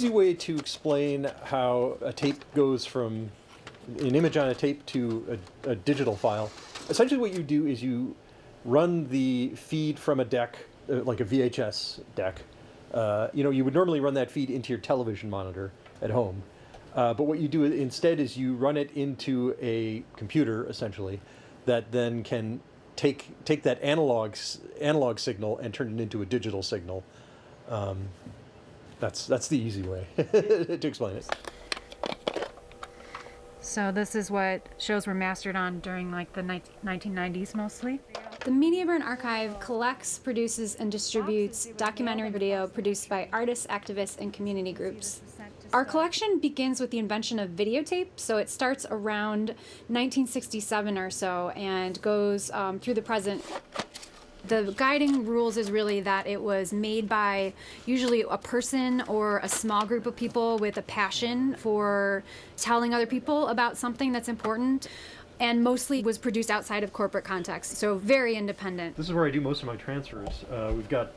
easy way to explain how a tape goes from an image on a tape to a digital file. Essentially what you do is you run the feed from a deck, like a VHS deck. You would normally run that feed into your television monitor at home. But what you do instead is you run it into a computer, essentially, that then can take that analog signal and turn it into a digital signal. That's the easy way to explain it. So this is what shows were mastered on during like the 1990s mostly. The Media Burn Archive collects, produces, and distributes documentary video produced by artists, activists, and community groups. Our collection begins with the invention of videotape, so it starts around 1967 or so and goes through the present. The guiding rules is really that it was made by usually a person or a small group of people with a passion for telling other people about something that's important, and mostly was produced outside of corporate context, so very independent. This is where I do most of my transfers. We've got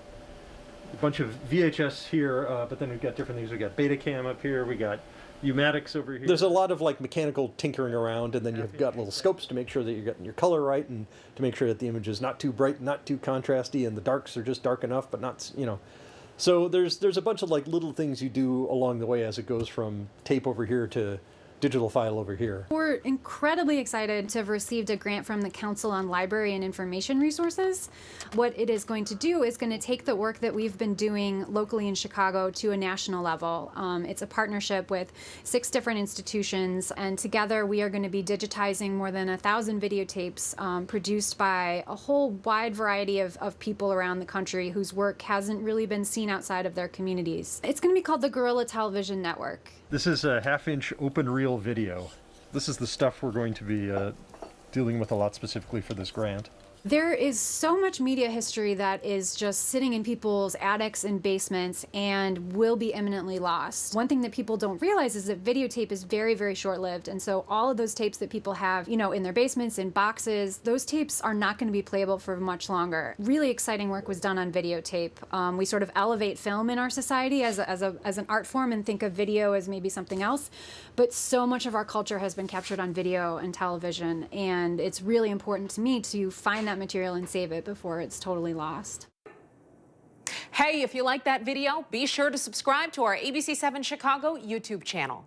a bunch of VHS here, but then we've got different things. We've got Betacam up here, we got U-Matics over here. There's a lot of like mechanical tinkering around, and then you've got little scopes to make sure that you're getting your color right, and to make sure that the image is not too bright, not too contrasty, and the darks are just dark enough, but not, So there's a bunch of like little things you do along the way as it goes from tape over here to digital file over here. We're incredibly excited to have received a grant from the Council on Library and Information Resources. What it is going to do is going to take the work that we've been doing locally in Chicago to a national level. It's a partnership with 6 different institutions, and together we are going to be digitizing more than 1,000 videotapes produced by a whole wide variety of people around the country whose work hasn't really been seen outside of their communities. It's going to be called the Guerrilla Television Network. This is a half-inch open reel video. This is the stuff we're going to be dealing with a lot specifically for this grant. There is so much media history that is just sitting in people's attics and basements and will be imminently lost. One thing that people don't realize is that videotape is very, very short-lived, and so all of those tapes that people have, in their basements, in boxes, those tapes are not going to be playable for much longer. Really exciting work was done on videotape. We sort of elevate film in our society as an art form and think of video as maybe something else, but so much of our culture has been captured on video and television, and it's really important to me to find that material and save it before it's totally lost. Hey, if you like that video, be sure to subscribe to our ABC7 Chicago YouTube channel.